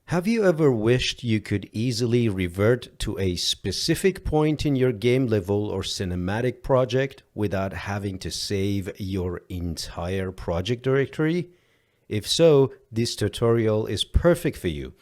Have you ever wished you could easily revert to a specific point in your game level or cinematic project without having to save your entire project directory? If so, this tutorial is perfect for you.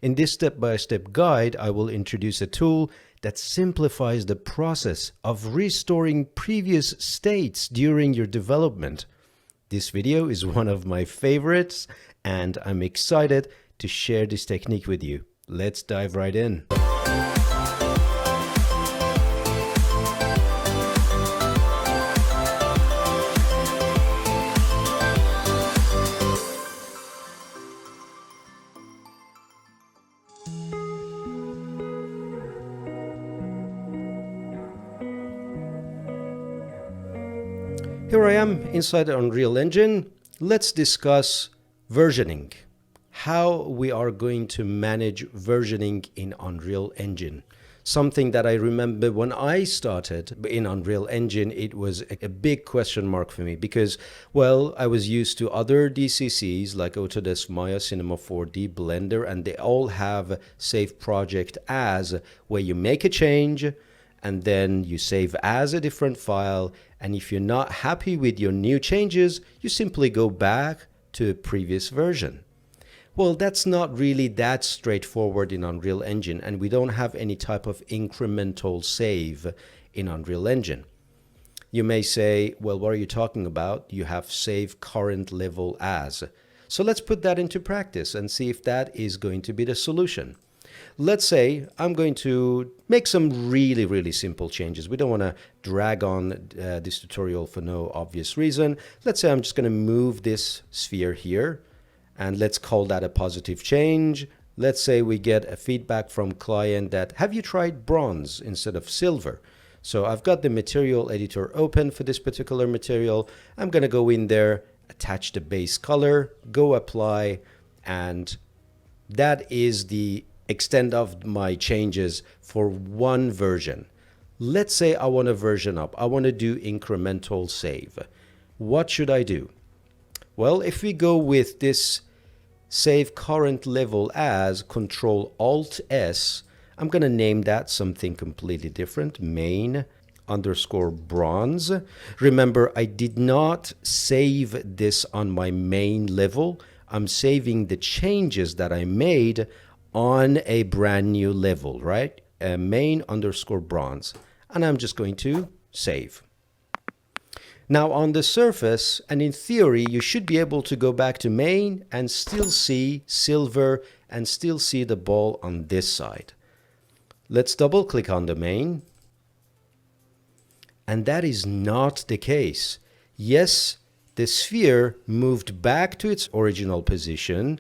In this step-by-step guide, I will introduce a tool that simplifies the process of restoring previous states during your development. This video is one of my favorites, and I'm excited to share this technique with you. Let's dive right in. Here I am inside the Unreal Engine. Let's discuss versioning. How we are going to manage versioning in Unreal Engine. Something that I remember when I started in Unreal Engine, it was a big question mark for me because, well, I was used to other DCCs like Autodesk Maya, Cinema 4D, Blender, and they all have save project as, where you make a change and then you save as a different file. And if you're not happy with your new changes, you simply go back to a previous version. Well, that's not really that straightforward in Unreal Engine, and we don't have any type of incremental save in Unreal Engine. You may say, well, what are you talking about? You have save current level as. So let's put that into practice and see if that is going to be the solution. Let's say I'm going to make some really simple changes. We don't want to drag on this tutorial for no obvious reason. Let's say I'm just going to move this sphere here. And let's call that a positive change. Let's say we get a feedback from client that, have you tried bronze instead of silver? So I've got the material editor open for this particular material. I'm going to go in there, attach the base color, go apply, and that is the extent of my changes for one version. Let's say I want to version up. I want to do incremental save. What should I do? Well, if we go with this save current level as Control-Alt-S, I'm going to name that something completely different, main_bronze. Remember, I did not save this on my main level. I'm saving the changes that I made on a brand new level, right? Main_bronze. And I'm just going to save. Now on the surface, and in theory, you should be able to go back to main and still see silver and still see the ball on this side. Let's double click on the main. And that is not the case. Yes, the sphere moved back to its original position,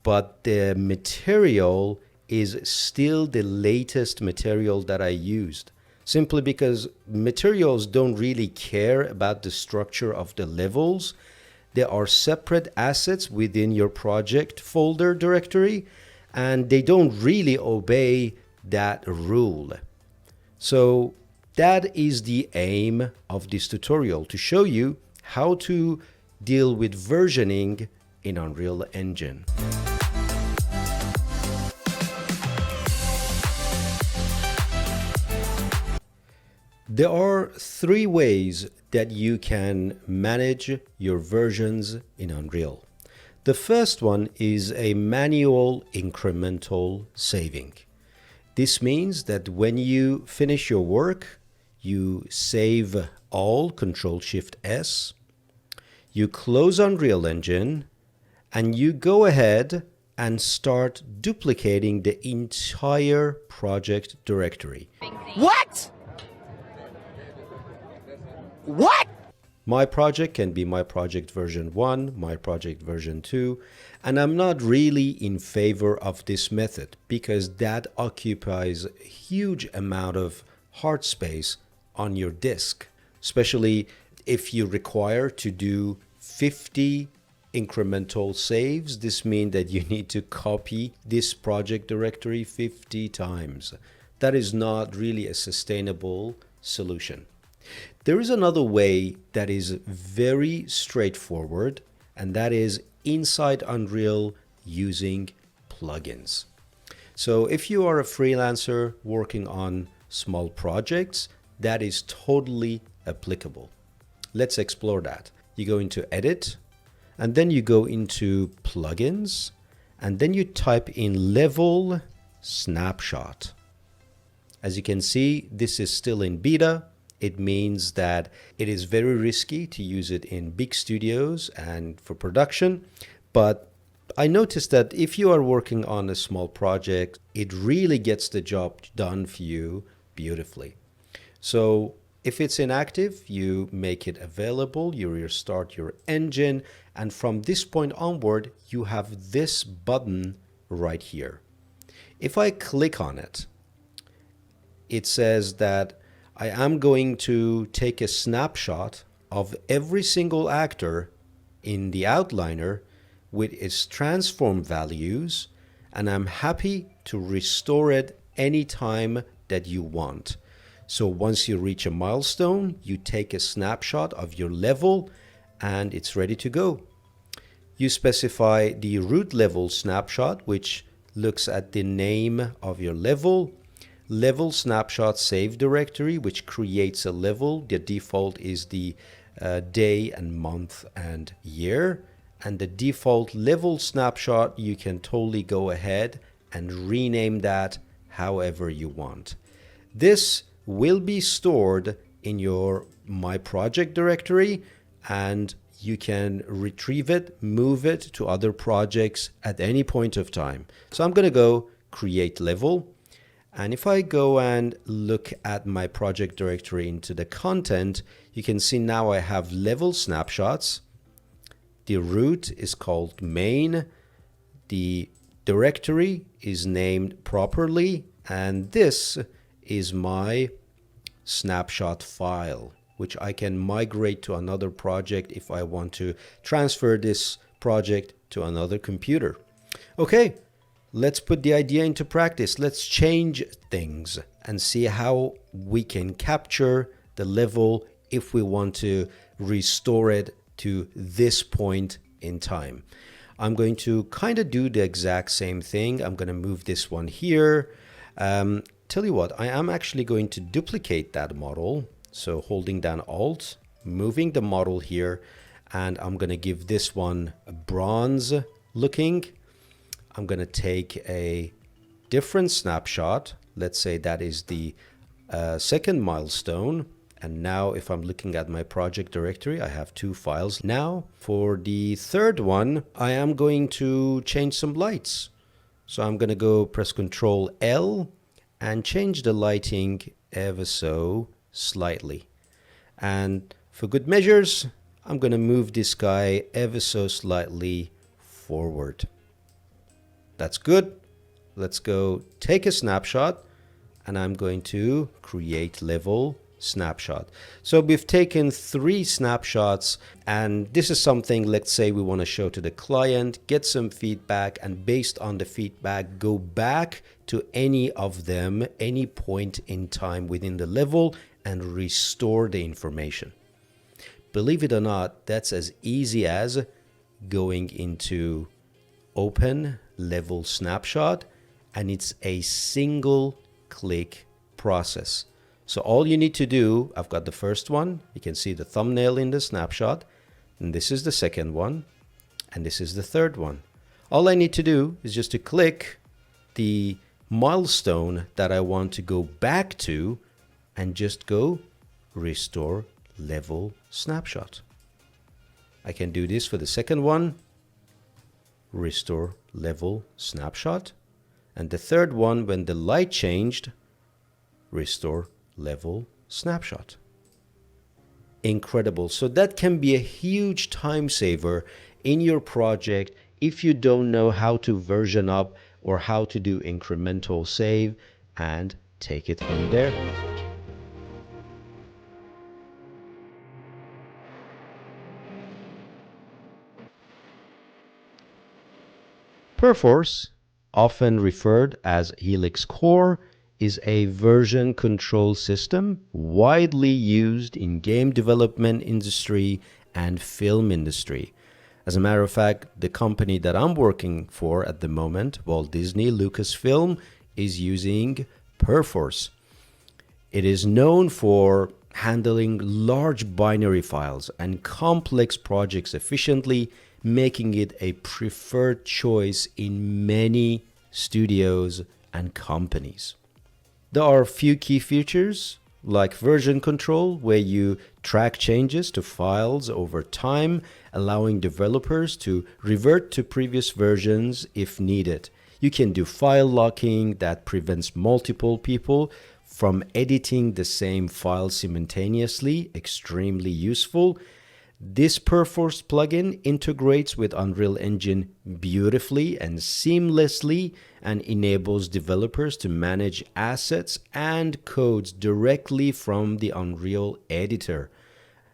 but the material is still the latest material that I used. Simply because materials don't really care about the structure of the levels. They are separate assets within your project folder directory, and they don't really obey that rule. So that is the aim of this tutorial, to show you how to deal with versioning in Unreal Engine. There are three ways that you can manage your versions in Unreal. The first one is a manual incremental saving. This means that when you finish your work, you save all, Control-Shift-S, you close Unreal Engine, and you go ahead and start duplicating the entire project directory. What? What? My project can be my project version 1, my project version 2, and I'm not really in favor of this method because that occupies a huge amount of hard space on your disk, especially if you require to do 50 incremental saves. This means that you need to copy this project directory 50 times. That is not really a sustainable solution. There is another way that is very straightforward, and that is inside Unreal using plugins. So if you are a freelancer working on small projects, that is totally applicable. Let's explore that. You go into Edit, and then you go into Plugins, and then you type in Level Snapshot. As you can see, this is still in beta. It means that it is very risky to use it in big studios and for production. But I noticed that if you are working on a small project, it really gets the job done for you beautifully. So if it's inactive, you make it available, you restart your engine, and from this point onward, you have this button right here. If I click on it, it says that I am going to take a snapshot of every single actor in the outliner with its transform values, and I'm happy to restore it anytime that you want. So once you reach a milestone, you take a snapshot of your level and it's ready to go. You specify the root level snapshot, which looks at the name of your level. Level snapshot save directory, which creates a level. The default is the day and month and year. And the default level snapshot, you can totally go ahead and rename that however you want. This will be stored in your My Project directory, and you can retrieve it, move it to other projects at any point of time. So I'm going to go create level. And if I go and look at my project directory into the content, you can see now I have level snapshots. The root is called main. The directory is named properly. And this is my snapshot file, which I can migrate to another project if I want to transfer this project to another computer. Okay, let's put the idea into practice. Let's change things and see how we can capture the level if we want to restore it to this point in time. I'm going to kind of do the exact same thing. I'm going to move this one here. Tell you what, I am actually going to duplicate that model. So holding down Alt, moving the model here, and I'm going to give this one a bronze looking. I'm going to take a different snapshot. Let's say that is the second milestone. And now if I'm looking at my project directory, I have two files. Now for the third one, I am going to change some lights. So I'm going to go press Ctrl L and change the lighting ever so slightly. And for good measures, I'm going to move this guy ever so slightly forward. That's good. Let's go take a snapshot, and I'm going to create level snapshot. So we've taken 3 snapshots, and this is something, let's say we want to show to the client, get some feedback, and based on the feedback, go back to any of them, any point in time within the level, and restore the information. Believe it or not, that's as easy as going into Open Level Snapshot, and it's a single click process. So all you need to do, I've got the first one, you can see the thumbnail in the snapshot, and this is the second one, and this is the third one. All I need to do is just to click the milestone that I want to go back to and just go restore level snapshot. I can do this for the second one, restore level snapshot, and the third one, when the light changed, restore level snapshot. Incredible. So that can be a huge time saver in your project if you don't know how to version up or how to do incremental save, and take it from there. Perforce, often referred as Helix Core, is a version control system widely used in game development industry and film industry. As a matter of fact, the company that I'm working for at the moment, Walt Disney Lucasfilm, is using Perforce. It is known for handling large binary files and complex projects efficiently, making it a preferred choice in many studios and companies. There are a few key features like version control, where you track changes to files over time, allowing developers to revert to previous versions if needed. You can do file locking that prevents multiple people from editing the same file simultaneously, extremely useful. This Perforce plugin integrates with Unreal Engine beautifully and seamlessly and enables developers to manage assets and codes directly from the Unreal editor.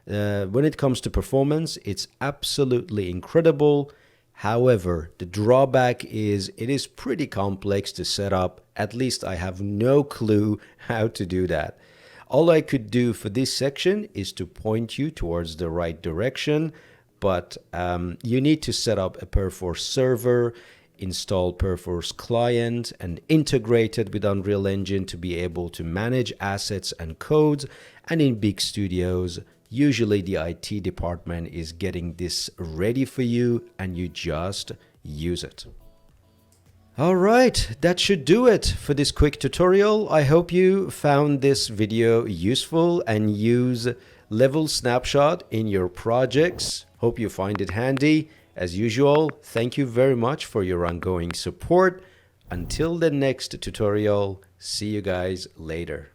When it comes to performance, it's absolutely incredible. However, the drawback is it is pretty complex to set up. At least I have no clue how to do that. All I could do for this section is to point you towards the right direction, but you need to set up a Perforce server, install Perforce client, and integrate it with Unreal Engine to be able to manage assets and codes. And in big studios, usually the IT department is getting this ready for you and you just use it. All right, that should do it for this quick tutorial. I hope you found this video useful and use Level Snapshot in your projects. Hope you find it handy. As usual, thank you very much for your ongoing support. Until the next tutorial, see you guys later.